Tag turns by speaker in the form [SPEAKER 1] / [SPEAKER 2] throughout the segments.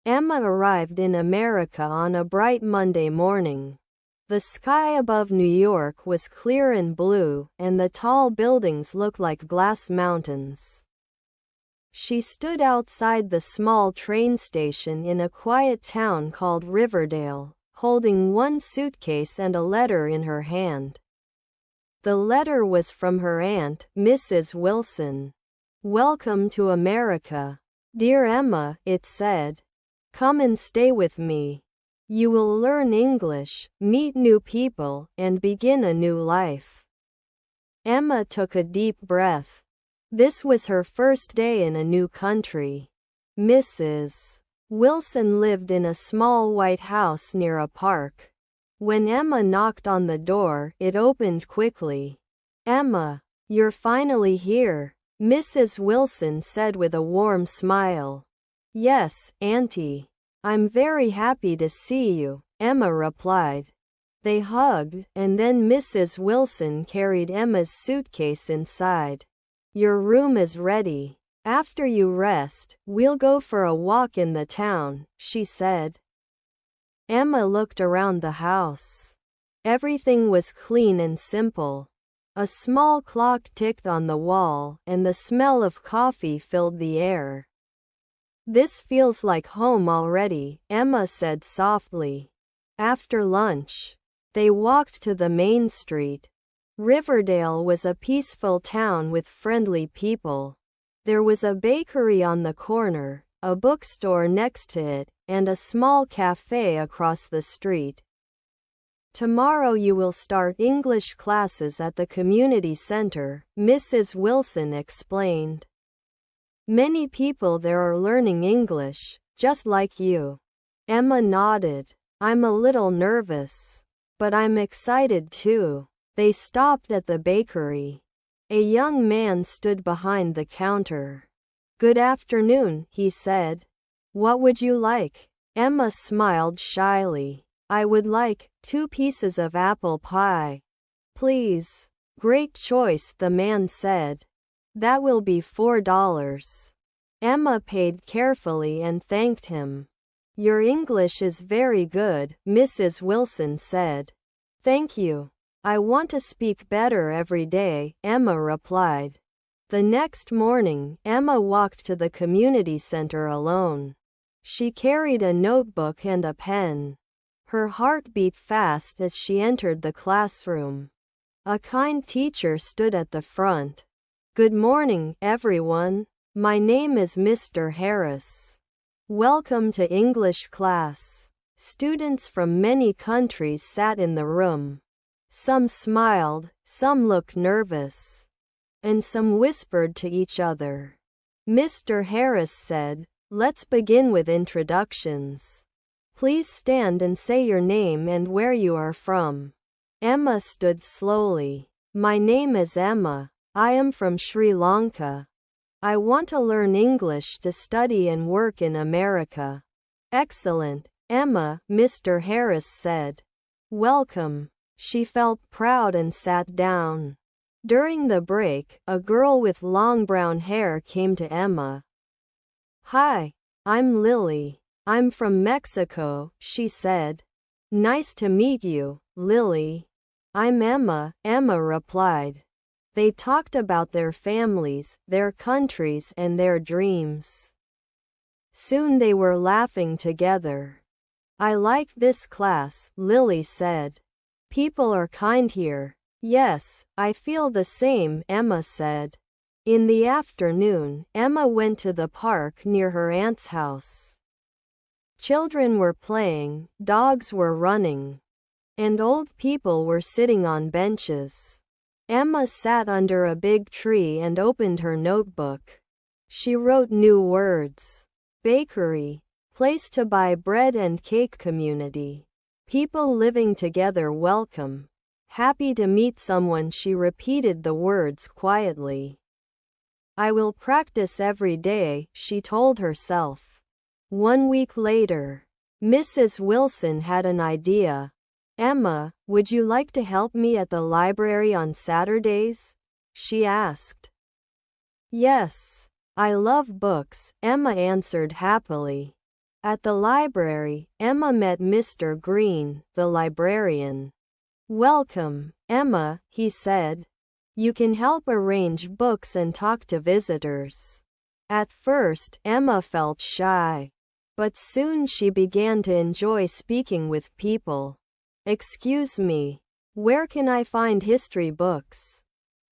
[SPEAKER 1] Emma arrived in America on a bright Monday morning. The sky above New York was clear and blue, and the tall buildings looked like glass mountains. She stood outside the small train station in a quiet town called Riverdale, holding one suitcase and a letter in her hand. The letter was from her aunt, Mrs. Wilson. "Welcome to America. Dear Emma," it said. "Come and stay with me. You will learn English, meet new people, and begin a new life." Emma took a deep breath. This was her first day in a new country. Mrs. Wilson lived in a small white house near a park. When Emma knocked on the door, it opened quickly. "Emma, you're finally here," Mrs. Wilson said with a warm smile. "Yes, Auntie. I'm very happy to see you," Emma replied. They hugged, and then Mrs. Wilson carried Emma's suitcase inside. "Your room is ready. After you rest, we'll go for a walk in the town," she said. Emma looked around the house. Everything was clean and simple. A small clock ticked on the wall, and the smell of coffee filled the air. "This feels like home already," Emma said softly. After lunch, they walked to the main street. Riverdale was a peaceful town with friendly people. There was a bakery on the corner, a bookstore next to it, and a small cafe across the street. "Tomorrow you will start English classes at the community center," Mrs. Wilson explained. "Many people there are learning English, just like you." Emma nodded. "I'm a little nervous, but I'm excited too." They stopped at the bakery. A young man stood behind the counter. "Good afternoon," he said. "What would you like?" Emma smiled shyly. "I would like 2 pieces of apple pie, please." "Great choice," the man said. "That will be $4. Emma paid carefully and thanked him. "Your English is very good," Mrs. Wilson said. "Thank you. I want to speak better every day," Emma replied. The next morning, Emma walked to the community center alone. She carried a notebook and a pen. Her heart beat fast as she entered the classroom. A kind teacher stood at the front. "Good morning, everyone. My name is Mr. Harris. Welcome to English class." Students from many countries sat in the room. Some smiled, some looked nervous, and some whispered to each other. Mr. Harris said, "Let's begin with introductions. Please stand and say your name and where you are from." Emma stood slowly. "My name is Emma. I am from Sri Lanka. I want to learn English to study and work in America." "Excellent, Emma," Mr. Harris said. "Welcome." She felt proud and sat down. During the break, a girl with long brown hair came to Emma. "Hi, I'm Lily. I'm from Mexico," she said. "Nice to meet you, Lily." "I'm Emma," Emma replied. They talked about their families, their countries, and their dreams. Soon they were laughing together. "I like this class," Lily said. "People are kind here." "Yes, I feel the same," Emma said. In the afternoon, Emma went to the park near her aunt's house. Children were playing, dogs were running, and old people were sitting on benches. Emma sat under a big tree and opened her notebook. She wrote new words. Bakery, place to buy bread and cake. Community, people living together. Welcome, happy to meet someone. She repeated the words quietly. "I will practice every day," she told herself. 1 week later, Mrs. Wilson had an idea. "Emma, would you like to help me at the library on Saturdays?" she asked. "Yes, I love books," Emma answered happily. At the library, Emma met Mr. Green, the librarian. "Welcome, Emma," he said. "You can help arrange books and talk to visitors." At first, Emma felt shy. But soon she began to enjoy speaking with people. "Excuse me, where can I find history books?"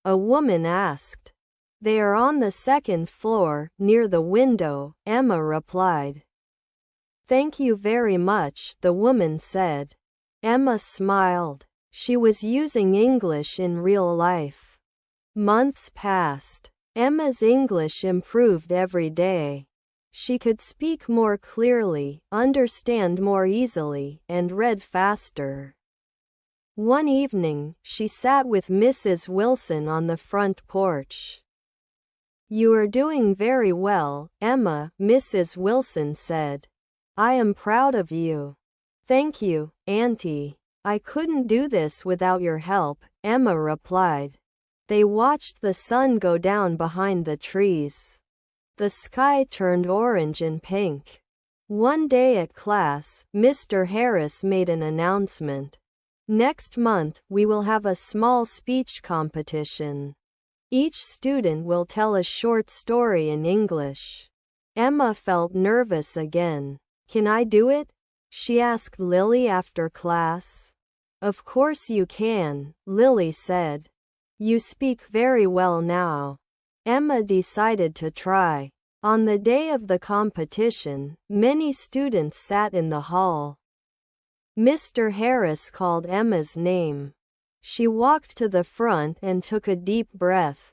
[SPEAKER 1] a woman asked. "They are on the second floor, near the window," Emma replied. "Thank you very much," the woman said. Emma smiled. She was using English in real life. Months passed. Emma's English improved every day. She could speak more clearly, understand more easily, and read faster. One evening, she sat with Mrs. Wilson on the front porch. "You are doing very well, Emma," Mrs. Wilson said. "I am proud of you." "Thank you, Auntie. I couldn't do this without your help," Emma replied. They watched the sun go down behind the trees. The sky turned orange and pink. One day at class, Mr. Harris made an announcement. "Next month, we will have a small speech competition. Each student will tell a short story in English." Emma felt nervous again. "Can I do it?" she asked Lily after class. "Of course you can," Lily said. "You speak very well now." Emma decided to try. On the day of the competition, many students sat in the hall. Mr. Harris called Emma's name. She walked to the front and took a deep breath.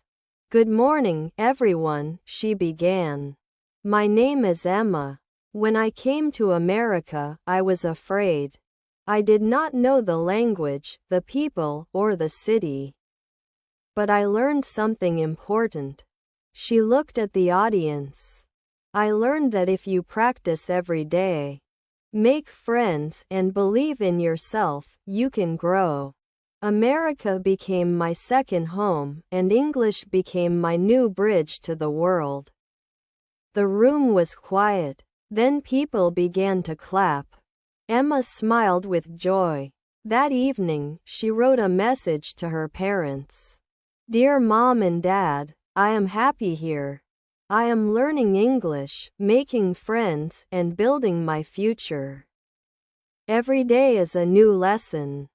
[SPEAKER 1] "Good morning, everyone," she began. "My name is Emma. When I came to America, I was afraid. I did not know the language, the people, or the city. But I learned something important." She looked at the audience. "I learned that if you practice every day, make friends, and believe in yourself, you can grow. America became my second home, and English became my new bridge to the world." The room was quiet. Then people began to clap. Emma smiled with joy. That evening, she wrote a message to her parents. "Dear Mom and Dad, I am happy here. I am learning English, making friends, and building my future. Every day is a new lesson.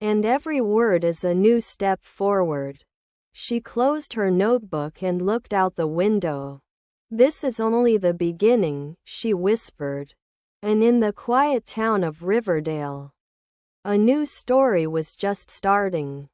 [SPEAKER 1] And every word is a new step forward." She closed her notebook and looked out the window. "This is only the beginning," she whispered. And in the quiet town of Riverdale, a new story was just starting.